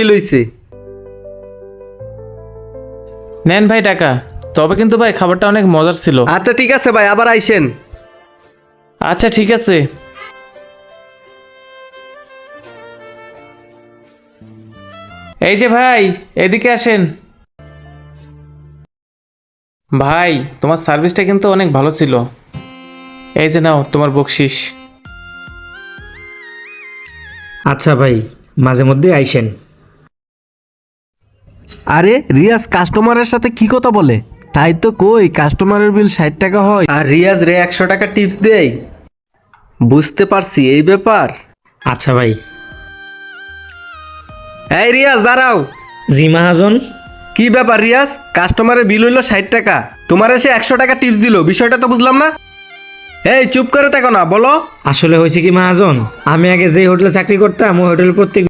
লইছে। নেন ভাই টাকা। তবে কিন্তু ভাই খাবারটা অনেক মজার ছিল। আচ্ছা ঠিক আছে ভাই, আবার আইসেন। আচ্ছা ঠিক আছে। এই যে ভাই, এদিকে আসেন। ভাই তোমার সার্ভিসটা কিন্তু অনেক ভালো ছিল। এই যে নাও তোমার বকশিস। আচ্ছা ভাই, মাঝে মধ্যে আইসেন। আরে রিয়াজ কাস্টমারের সাথে কি কথা বলে? তাই তো কই, কাস্টমারের বিল 60 টাকা হয় আর রিয়াজ রে 100 টাকা টিপস দেয়। বুঝতে পারছি এই ব্যাপার। আচ্ছা ভাই। এই রিয়াজ দাঁড়াও। জি মহাজন। কি ব্যাপার রিয়াজ, কাস্টমারের বিল হইলো 60 টাকা, তোমার এসে 100 টাকা টিপস দিল, বিষয়টা তো বুঝলাম না। এই চুপ করে থাকো না, বলো। আসলে হয়েছে কি মহাজন, আমি আগে যে হোটেলে চাকরি করতাম ওই হোটেল প্রত্যেক